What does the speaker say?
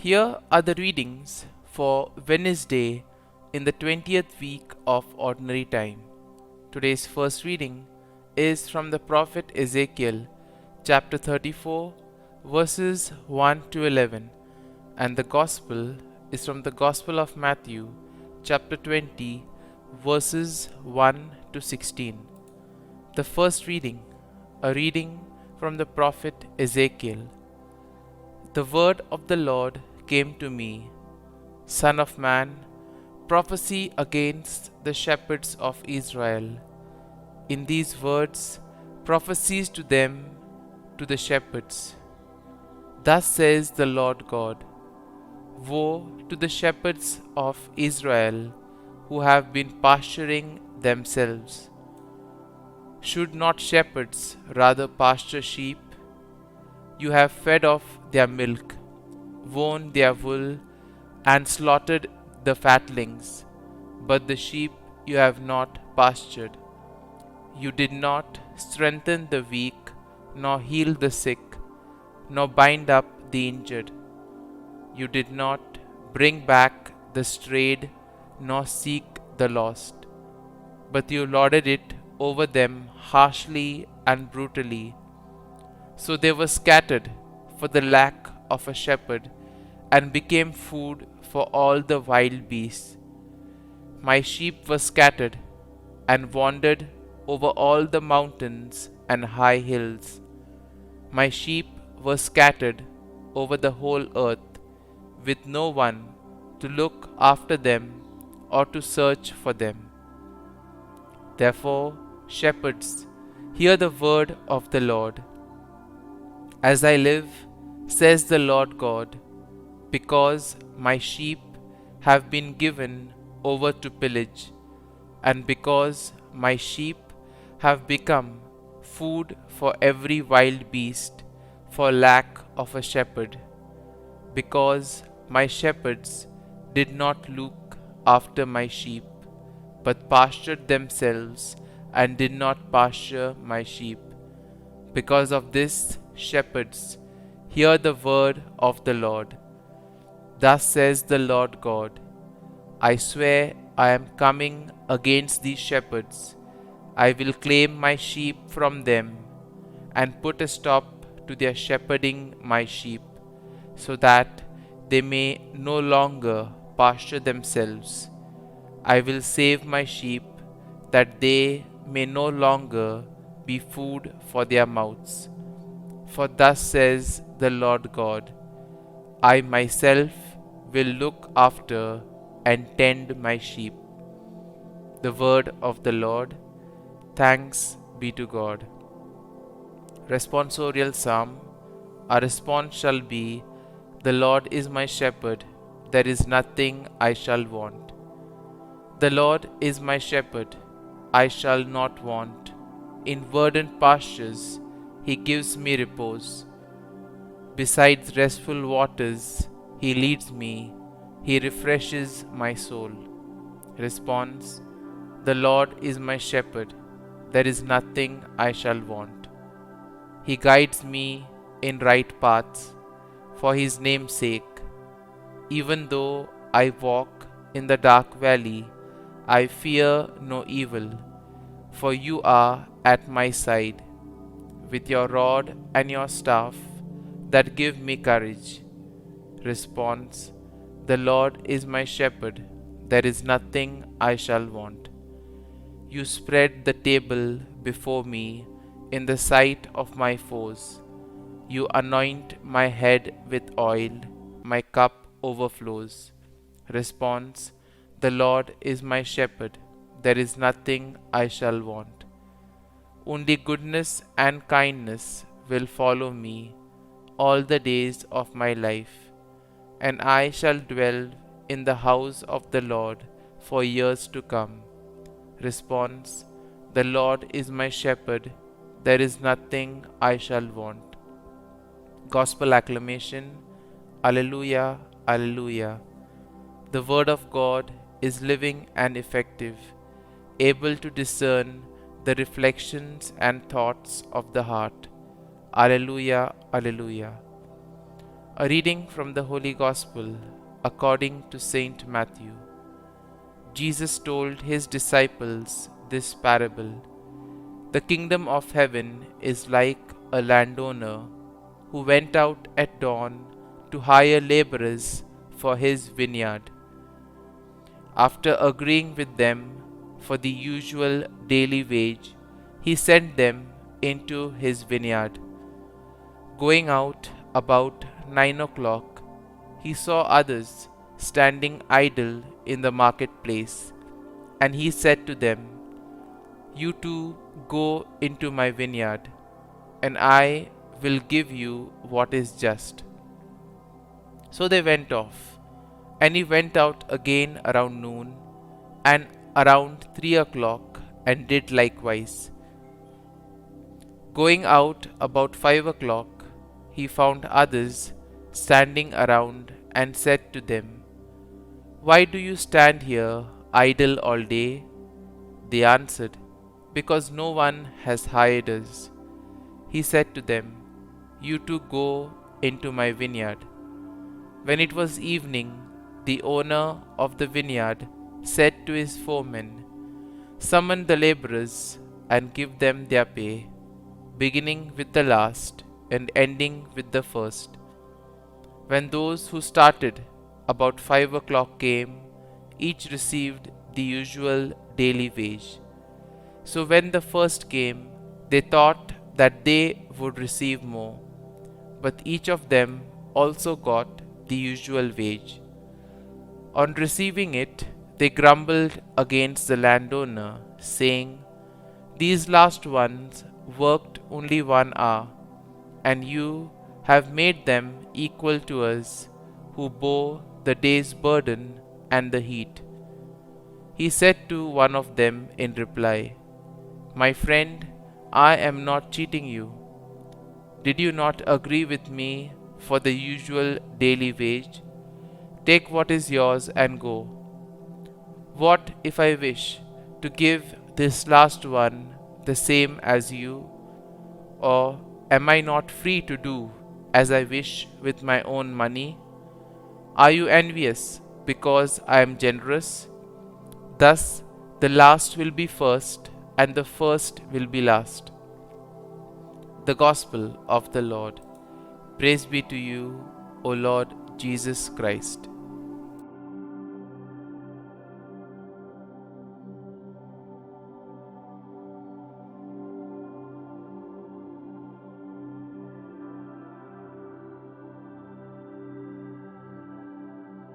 Here are the readings for Wednesday in the 20th week of Ordinary Time. Today's first reading is from the prophet Ezekiel, chapter 34, verses 1 to 11, and the Gospel is from the Gospel of Matthew, chapter 20, verses 1 to 16. The first reading, a reading from the prophet Ezekiel. The word of the Lord came to me, Son of man, prophesy against the shepherds of Israel. In these words, prophecies to them, to the shepherds. Thus says the Lord God, Woe to the shepherds of Israel who have been pasturing themselves. Should not shepherds rather pasture sheep? You have fed off their milk, worn their wool, and slaughtered the fatlings, but the sheep you have not pastured. You did not strengthen the weak, nor heal the sick, nor bind up the injured. You did not bring back the strayed, nor seek the lost, but you lorded it over them harshly and brutally. So they were scattered for the lack of a shepherd, and became food for all the wild beasts. My sheep were scattered, and wandered over all the mountains and high hills. My sheep were scattered over the whole earth, with no one to look after them or to search for them. Therefore, shepherds, hear the word of the Lord. As I live, says the Lord God, because my sheep have been given over to pillage, and because my sheep have become food for every wild beast for lack of a shepherd, because my shepherds did not look after my sheep, but pastured themselves and did not pasture my sheep. Because of this, shepherds, hear the word of the Lord. Thus says the Lord God, I swear I am coming against these shepherds. I will claim my sheep from them, and put a stop to their shepherding my sheep, so that they may no longer pasture themselves. I will save my sheep, that they may no longer be food for their mouths. For thus says the Lord God, I myself will look after and tend my sheep. The word of the Lord. Thanks be to God. Responsorial Psalm. Our response shall be, The Lord is my shepherd, there is nothing I shall want. The Lord is my shepherd, I shall not want. In verdant pastures He gives me repose. Beside restful waters He leads me, He refreshes my soul. Response. The Lord is my shepherd, there is nothing I shall want. He guides me in right paths for His name's sake. Even though I walk in the dark valley, I fear no evil, for you are at my side, with your rod and your staff that give me courage. Response. The Lord is my shepherd, there is nothing I shall want. You spread the table before me in the sight of my foes. You anoint my head with oil, my cup overflows. Response. The Lord is my shepherd, there is nothing I shall want. Only goodness and kindness will follow me all the days of my life, and I shall dwell in the house of the Lord for years to come. Response. The Lord is my shepherd, there is nothing I shall want. Gospel acclamation. Alleluia, Alleluia. The word of God is living and effective, able to discern the reflections and thoughts of the heart. Alleluia, Alleluia. A reading from the Holy Gospel according to Saint Matthew. Jesus told his disciples this parable. The kingdom of heaven is like a landowner who went out at dawn to hire laborers for his vineyard. After agreeing with them for the usual daily wage, he sent them into his vineyard. Going out about 9 o'clock, he saw others standing idle in the marketplace, and he said to them, "You too go into my vineyard, and I will give you what is just." So they went off, and he went out again around noon, and around 3 o'clock, and did likewise. Going out about 5 o'clock, he found others standing around and said to them, "Why do you stand here idle all day?" They answered, "Because no one has hired us." He said to them, "You too go into my vineyard." When it was evening, the owner of the vineyard said to his foreman, "Summon the laborers and give them their pay, beginning with the last and ending with the first." When those who started about 5 o'clock came, each received the usual daily wage. So when the first came, they thought that they would receive more, but each of them also got the usual wage. On receiving it, they grumbled against the landowner, saying, "These last ones worked only 1 hour, and you have made them equal to us, who bore the day's burden and the heat." He said to one of them in reply, "My friend, I am not cheating you. Did you not agree with me for the usual daily wage? Take what is yours and go. What if I wish to give this last one the same as you? Or am I not free to do as I wish with my own money? Are you envious because I am generous? Thus the last will be first, and the first will be last." The Gospel of the Lord. Praise be to you, O Lord Jesus Christ.